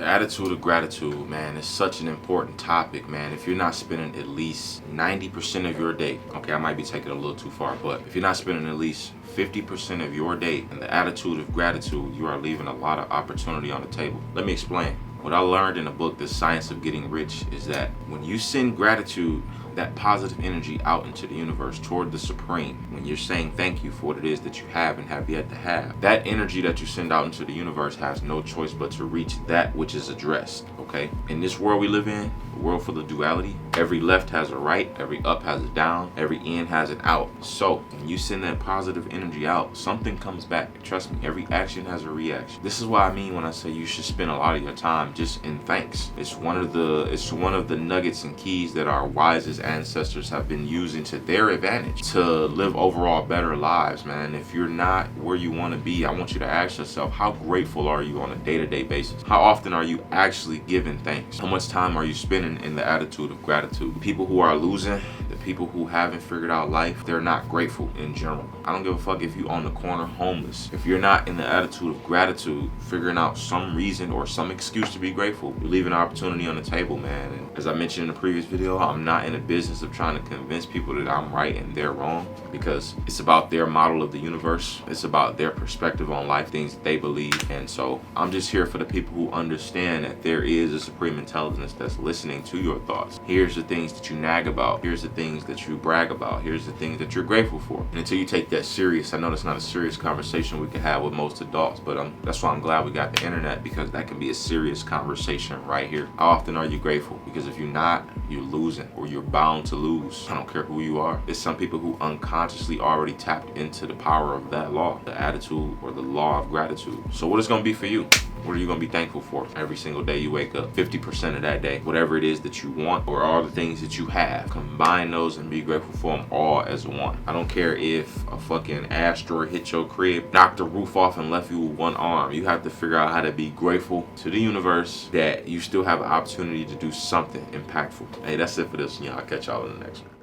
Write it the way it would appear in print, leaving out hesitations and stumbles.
The attitude of gratitude, man, is such an important topic, man. If you're not spending at least 90% of your day, okay, I might be taking it a little too far, but if you're not spending at least 50% of your day in the attitude of gratitude, you are leaving a lot of opportunity on the table. Let me explain. What I learned in the book, The Science of Getting Rich, is that when you send gratitude, that positive energy out into the universe toward the supreme, when you're saying thank you for what it is that you have and have yet to have, that energy that you send out into the universe has no choice but to reach that which is addressed. Okay, in this world we live in, a world full of duality, every left has a right, every up has a down, every in has an out. So when you send that positive energy out, something comes back. Trust me, every action has a reaction. This is what I mean when I say you should spend a lot of your time just in thanks. It's one of the nuggets and keys that our wisest ancestors have been using to their advantage to live overall better lives, man. If you're not where you want to be, I want you to ask yourself, how grateful are you on a day-to-day basis? How often are you actually giving thanks? How much time are you spending in the attitude of gratitude? People who are losing, the people who haven't figured out life, they're not grateful in general. I don't give a fuck if you on the corner homeless. If you're not in the attitude of gratitude, figuring out some reason or some excuse to be grateful, you're leaving an opportunity on the table, man. And as I mentioned in the previous video, I'm not in a business of trying to convince people that I'm right and they're wrong, because it's about their model of the universe. It's about their perspective on life, things that they believe. And so I'm just here for the people who understand that there is a supreme intelligence that's listening to your thoughts. Here's the things that you nag about. Here's the things that you brag about. Here's the things that you're grateful for. And until you take that serious, I know that's not a serious conversation we can have with most adults, but that's why I'm glad we got the internet, because that can be a serious conversation right here. How often are you grateful? Because if you're not, you're losing, or you're bound to lose. I don't care who you are. There's some people who unconsciously already tapped into the power of that law, the attitude or the law of gratitude. So what is going to be for you? What are you going to be thankful for every single day you wake up? 50% of that day, whatever it is that you want or all the things that you have, combine those and be grateful for them all as one. I don't care if a fucking asteroid hit your crib, knocked the roof off and left you with one arm. You have to figure out how to be grateful to the universe that you still have an opportunity to do something impactful. Hey, that's it for this. I'll catch y'all in the next one.